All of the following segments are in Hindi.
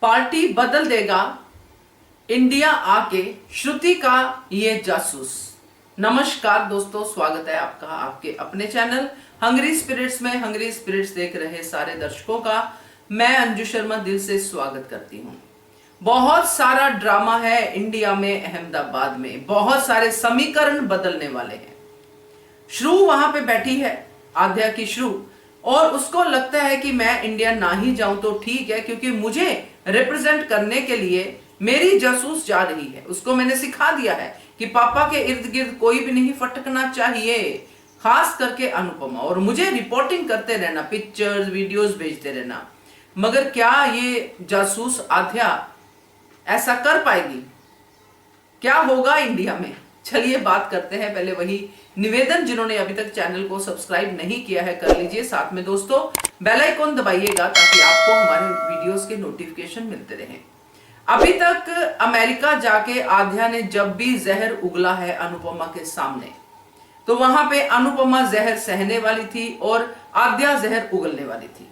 पार्टी बदल देगा इंडिया आके श्रुति का ये जासूस। नमस्कार दोस्तों, स्वागत है आपका आपके अपने चैनल हंग्री स्पिरिट्स में। हंग्री स्पिरिट्स देख रहे सारे दर्शकों का मैं अंजू शर्मा दिल से स्वागत करती हूँ। बहुत सारा ड्रामा है इंडिया में, अहमदाबाद में बहुत सारे समीकरण बदलने वाले हैं। श्रु वहां पे बैठी है, आध्या की श्रु, और उसको लगता है कि मैं इंडिया ना ही जाऊं तो ठीक है, क्योंकि मुझे रिप्रेजेंट करने के लिए मेरी जासूस जा रही है। उसको मैंने सिखा दिया है कि पापा के इर्द गिर्द कोई भी नहीं फटकना चाहिए, खास करके अनुपमा, और मुझे रिपोर्टिंग करते रहना, पिक्चर्स वीडियोस भेजते रहना। मगर क्या ये जासूस आध्या ऐसा कर पाएगी? क्या होगा इंडिया में? चलिए बात करते हैं। पहले वही निवेदन, जिन्होंने अभी तक चैनल को सब्सक्राइब नहीं किया है कर लीजिए, साथ में दोस्तों बेल आइकन दबाइएगा ताकि आपको हमारे वीडियोस के नोटिफिकेशन मिलते रहें। अभी तक अमेरिका जाके आध्या ने जब भी जहर उगला है अनुपमा के सामने, तो वहां पे अनुपमा जहर सहने वाली थी और आध्या जहर उगलने वाली थी।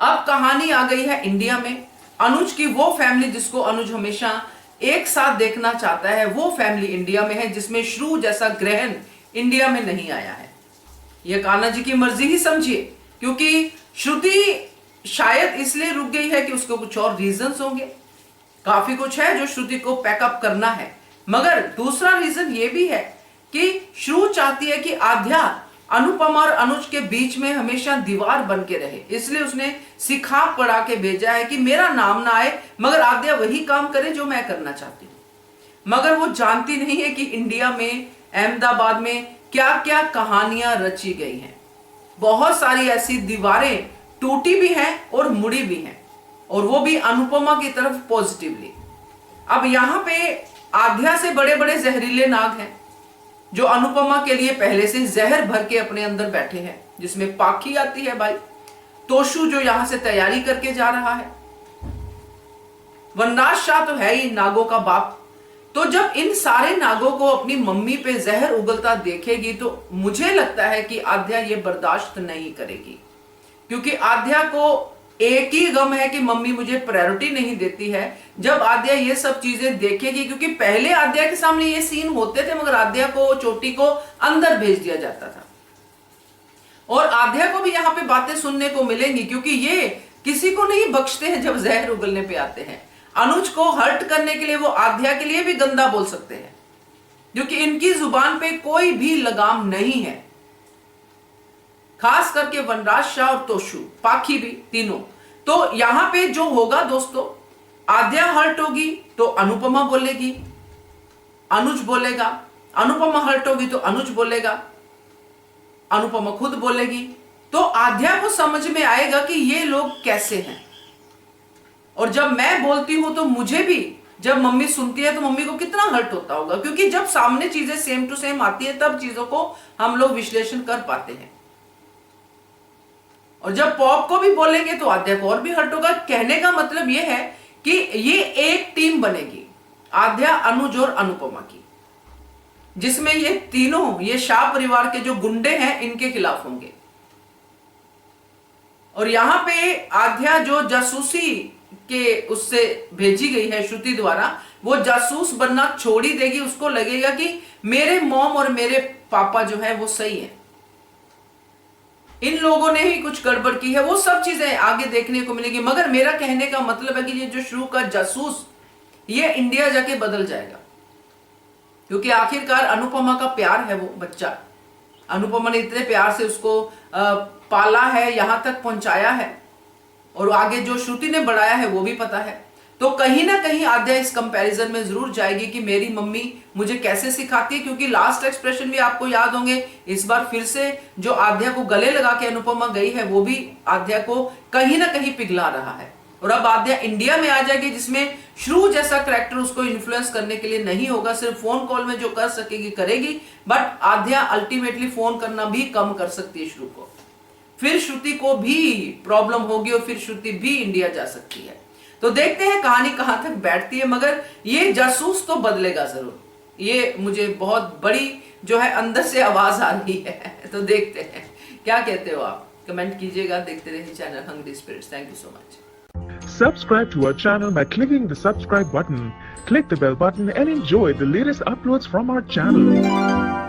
अब कहानी आ गई है इंडिया में। अनुज की वो फैमिली जिसको अनुज हमेशा एक साथ देखना चाहता है, वो फैमिली इंडिया में है, जिसमें श्रु जैसा ग्रहण इंडिया में नहीं आया है। यह कान्हा जी की मर्जी ही समझिए, क्योंकि श्रुति शायद इसलिए रुक गई है कि उसको कुछ और रीजंस होंगे। काफी कुछ है जो श्रुति को पैकअप करना है, मगर दूसरा रीजन ये भी है कि श्रु चाहती है कि आध्या अनुपमा और अनुज के बीच में हमेशा दीवार बन के रहे। इसलिए उसने सिखा पढ़ा के भेजा है कि मेरा नाम ना आए, मगर आध्या वही काम करे जो मैं करना चाहती हूं। मगर वो जानती नहीं है कि इंडिया में, अहमदाबाद में क्या क्या कहानियां रची गई हैं। बहुत सारी ऐसी दीवारें टूटी भी हैं और मुड़ी भी हैं, और वो भी अनुपमा की तरफ पॉजिटिवली। अब यहां पे आध्या से बड़े बड़े जहरीले नाग हैं जो अनुपमा के लिए पहले से जहर भर के अपने अंदर बैठे हैं, जिसमें पाखी आती है भाई, तोशु जो यहां से तैयारी करके जा रहा है, वनराज शाह तो है ही नागों का बाप। तो जब इन सारे नागों को अपनी मम्मी पे जहर उगलता देखेगी तो मुझे लगता है कि आध्या ये बर्दाश्त नहीं करेगी, क्योंकि आध्या को एक ही गम है कि मम्मी मुझे प्रायोरिटी नहीं देती है। जब आध्या ये सब चीजें देखेगी, क्योंकि पहले आध्या के सामने ये सीन होते थे, मगर आध्या को, चोटी को अंदर भेज दिया जाता था, और आध्या को भी यहाँ पे बातें सुनने को मिलेंगी, क्योंकि ये किसी को नहीं बख्शते हैं जब जहर उगलने पे आते हैं। अनुज को हर्ट करने के लिए वो आध्या के लिए भी गंदा बोल सकते हैं, क्योंकि इनकी जुबान पे कोई भी लगाम नहीं है। खास करके वनराज शाह और तोशु, पाखी भी, तीनों। तो यहां पे जो होगा दोस्तों, आध्या हर्ट होगी तो अनुपमा बोलेगी, अनुज बोलेगा, अनुपमा हर्ट होगी तो अनुज बोलेगा, अनुपमा खुद बोलेगी। तो आध्या को समझ में आएगा कि ये लोग कैसे हैं। और जब मैं बोलती हूं तो मुझे भी, जब मम्मी सुनती है तो मम्मी को कितना हर्ट होता होगा, क्योंकि जब सामने चीजें सेम टू सेम आती है तब चीजों को हम लोग विश्लेषण कर पाते हैं। और जब पॉप को भी बोलेंगे तो आध्या को और भी हर्ट होगा। कहने का मतलब यह है कि ये एक टीम बनेगी, आध्या, अनुज और अनुपमा की, जिसमें ये तीनों, ये शाह परिवार के जो गुंडे हैं, इनके खिलाफ होंगे। और यहां पे आध्या जो जासूसी के उससे भेजी गई है श्रुति द्वारा, वो जासूस बनना छोड़ ही देगी। उसको लगेगा कि मेरे मॉम और मेरे पापा जो है वो सही है, इन लोगों ने ही कुछ गड़बड़ की है। वो सब चीजें आगे देखने को मिलेगी। मगर मेरा कहने का मतलब है कि ये जो श्रु का जासूस, ये इंडिया जाके बदल जाएगा, क्योंकि आखिरकार अनुपमा का प्यार है वो बच्चा। अनुपमा ने इतने प्यार से उसको पाला है, यहां तक पहुंचाया है, और आगे जो श्रुति ने बढ़ाया है वो भी पता है। तो कहीं ना कहीं आध्या इस कंपैरिजन में जरूर जाएगी कि मेरी मम्मी मुझे कैसे सिखाती है, क्योंकि लास्ट एक्सप्रेशन भी आपको याद होंगे। इस बार फिर से जो आध्या को गले लगा के अनुपमा गई है, वो भी आध्या को कहीं ना कहीं पिघला रहा है। और अब आध्या इंडिया में आ जाएगी, जिसमें श्रु जैसा कैरेक्टर उसको इन्फ्लुएंस करने के लिए नहीं होगा। सिर्फ फोन कॉल में जो कर सकेगी करेगी, बट आध्या अल्टीमेटली फोन करना भी कम कर सकती है श्रु को। फिर श्रुति को भी प्रॉब्लम होगी और फिर श्रुति भी इंडिया जा सकती है। तो देखते हैं कहानी कहां तक बैठती है, मगर ये जासूस तो बदलेगा जरूर। ये मुझे बहुत बड़ी जो है अंदर से आवाज आ रही है। तो देखते हैं क्या कहते हो आप, कमेंट कीजिएगा। देखते रहिए channel hungry spirits. Thank you so much. Subscribe to our channel by clicking the subscribe button. Click the bell button and enjoy the latest uploads from our channel.